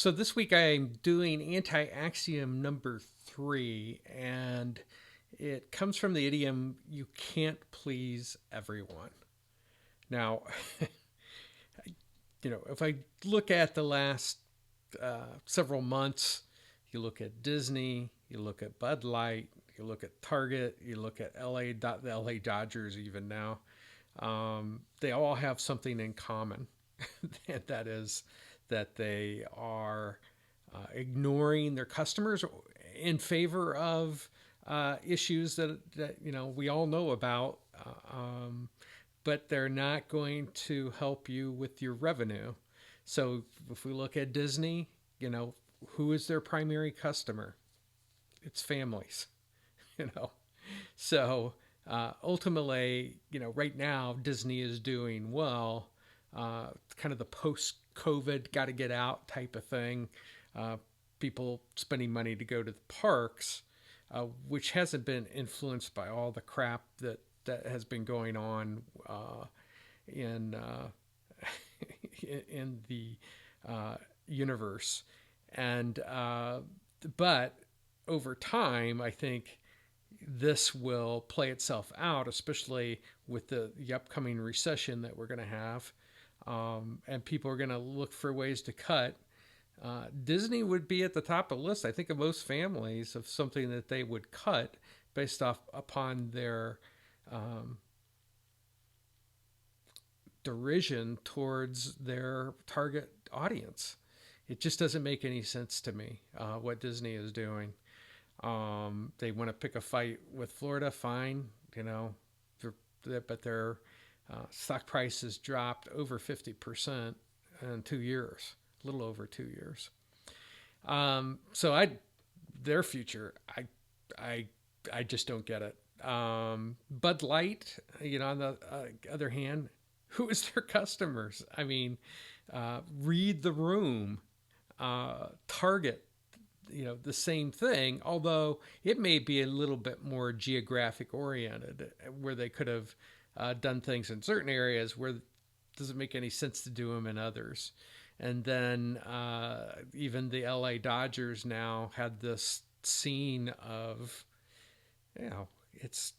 So this week I'm doing anti-axiom number 3, and it comes from the idiom, you can't please everyone. Now, if I look at the last several months, you look at Disney, you look at Bud Light, you look at Target, you look at the LA Dodgers even now, they all have something in common, and that is that they are ignoring their customers in favor of issues that we all know about, but they're not going to help you with your revenue. So if we look at Disney, who is their primary customer? It's families, you know. So ultimately, right now Disney is doing well, kind of the post-COVID, got to get out type of thing. Uh, People spending money to go to the parks, which hasn't been influenced by all the crap that has been going on in in the universe, and but over time, I think this will play itself out, especially with the upcoming recession that we're going to have, and people are going to look for ways to cut. Disney would be at the top of the list, I think, of most families of something that they would cut based off upon their um, derision towards their target audience. It just doesn't make any sense to me what Disney is doing. They want to pick a fight with Florida, fine, but their stock price has dropped over 50% in 2 years, a little over 2 years. So their future, I, I just don't get it. Bud Light, on the other hand, who is their customers? I mean, read the room. Target, the same thing, although it may be a little bit more geographic oriented, where they could have done things in certain areas where it doesn't make any sense to do them in others. And then even the LA Dodgers now had this scene of, it's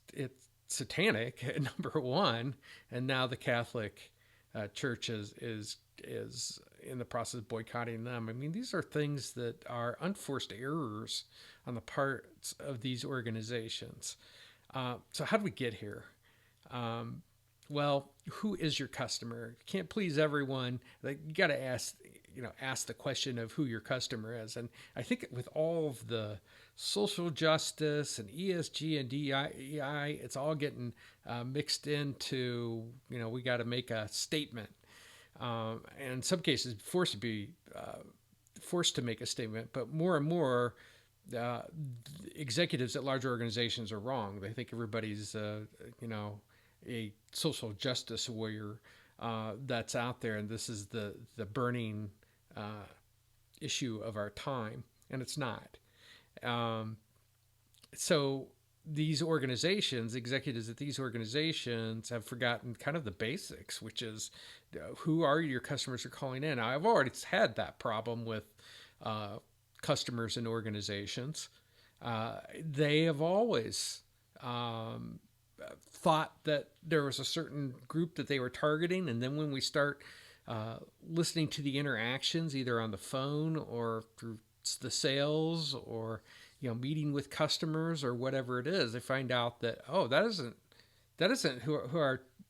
satanic number one, and now the Catholic Church is in the process of boycotting them. I mean, these are things that are unforced errors on the parts of these organizations. So how do we get here? Um, well, who is your customer? You can't please everyone. Like, you got to ask the question of who your customer is. And I think with all of the social justice and ESG and DEI, it's all getting mixed into, we got to make a statement. And in some cases, forced to make a statement, but more and more, uh, executives at large organizations are wrong. They think everybody's, a social justice warrior that's out there, and this is the burning issue of our time, and it's not. Um, so these organizations, executives at these organizations, have forgotten kind of the basics, which is who are your customers are calling in. I've already had that problem with customers and organizations. They have always thought that there was a certain group that they were targeting, and then when we start listening to the interactions, either on the phone or through the sales, or meeting with customers or whatever it is, they find out that, oh, that isn't who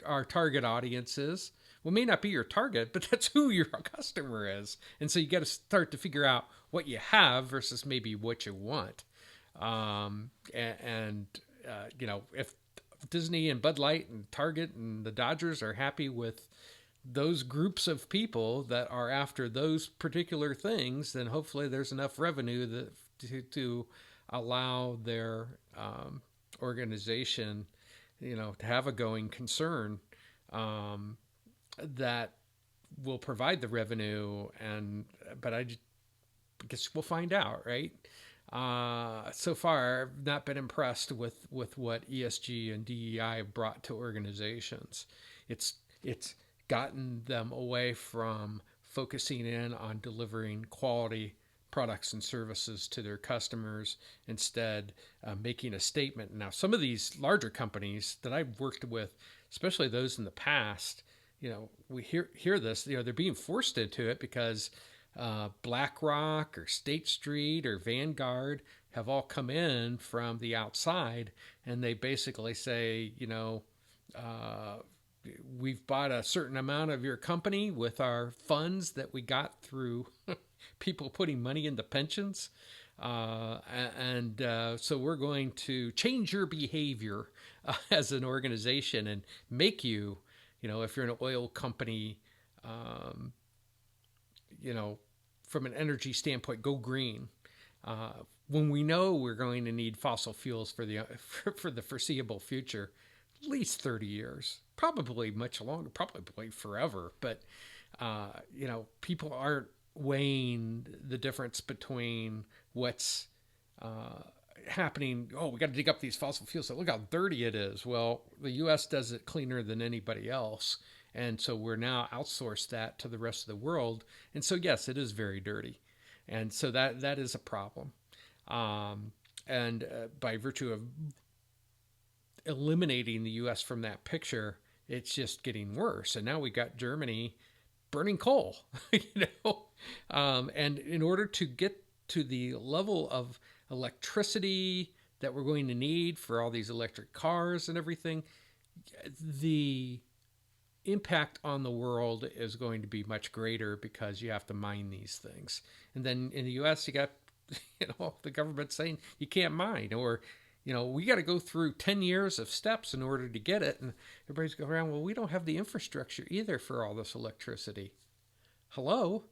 our target audience is. Well, it may not be your target, but that's who your customer is. And so you got to start to figure out what you have versus maybe what you want. And if Disney and Bud Light and Target and the Dodgers are happy with those groups of people that are after those particular things, then hopefully there's enough revenue to allow their organization, to have a going concern that will provide the revenue. But I guess we'll find out, right? So far, I've not been impressed with what ESG and DEI have brought to organizations. It's gotten them away from focusing in on delivering quality products and services to their customers, instead making a statement. Now, some of these larger companies that I've worked with, especially those in the past, we hear this. They're being forced into it because BlackRock or State Street or Vanguard have all come in from the outside, and they basically say, uh, we've bought a certain amount of your company with our funds that we got through people putting money into pensions. So we're going to change your behavior as an organization and make you, if you're an oil company, um, from an energy standpoint, go green. When we know we're going to need fossil fuels for the foreseeable future, at least 30 years, probably much longer, probably forever. But people aren't weighing the difference between what's happening. Oh, we got to dig up these fossil fuels. So look how dirty it is. Well, the U.S. does it cleaner than anybody else. And so we're now outsourced that to the rest of the world. And so, yes, it is very dirty. And so that is a problem. And by virtue of eliminating the U.S. from that picture, it's just getting worse. And now we got Germany burning coal, and in order to get to the level of electricity that we're going to need for all these electric cars and everything, the impact on the world is going to be much greater because you have to mine these things. And then in the U.S., you got, the government saying you can't mine, or, we got to go through 10 years of steps in order to get it. And everybody's going around, well, we don't have the infrastructure either for all this electricity. Hello?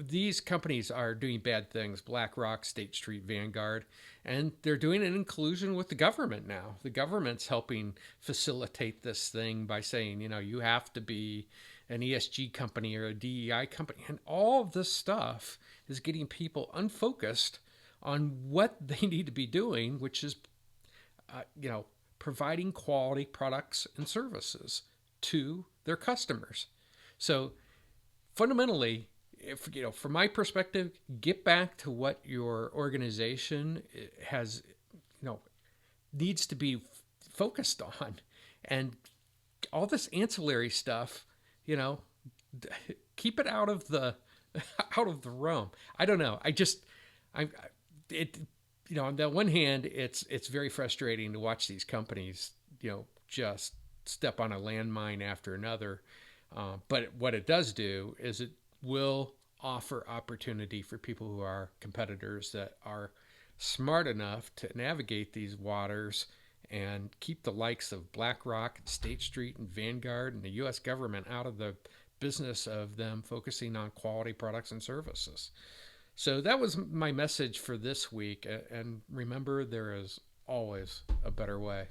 These companies are doing bad things, BlackRock, State Street, Vanguard, and they're doing it in collusion with the government now. The government's helping facilitate this thing by saying, you have to be an ESG company or a DEI company. And all of this stuff is getting people unfocused on what they need to be doing, which is, providing quality products and services to their customers. So fundamentally, if from my perspective, get back to what your organization has, needs to be focused on, and all this ancillary stuff, keep it out of the realm. I don't know. On the one hand, it's very frustrating to watch these companies, just step on a landmine after another. But what it does do is it will offer opportunity for people who are competitors that are smart enough to navigate these waters and keep the likes of BlackRock, State Street, and Vanguard and the U.S. government out of the business of them focusing on quality products and services. So that was my message for this week. And remember, there is always a better way.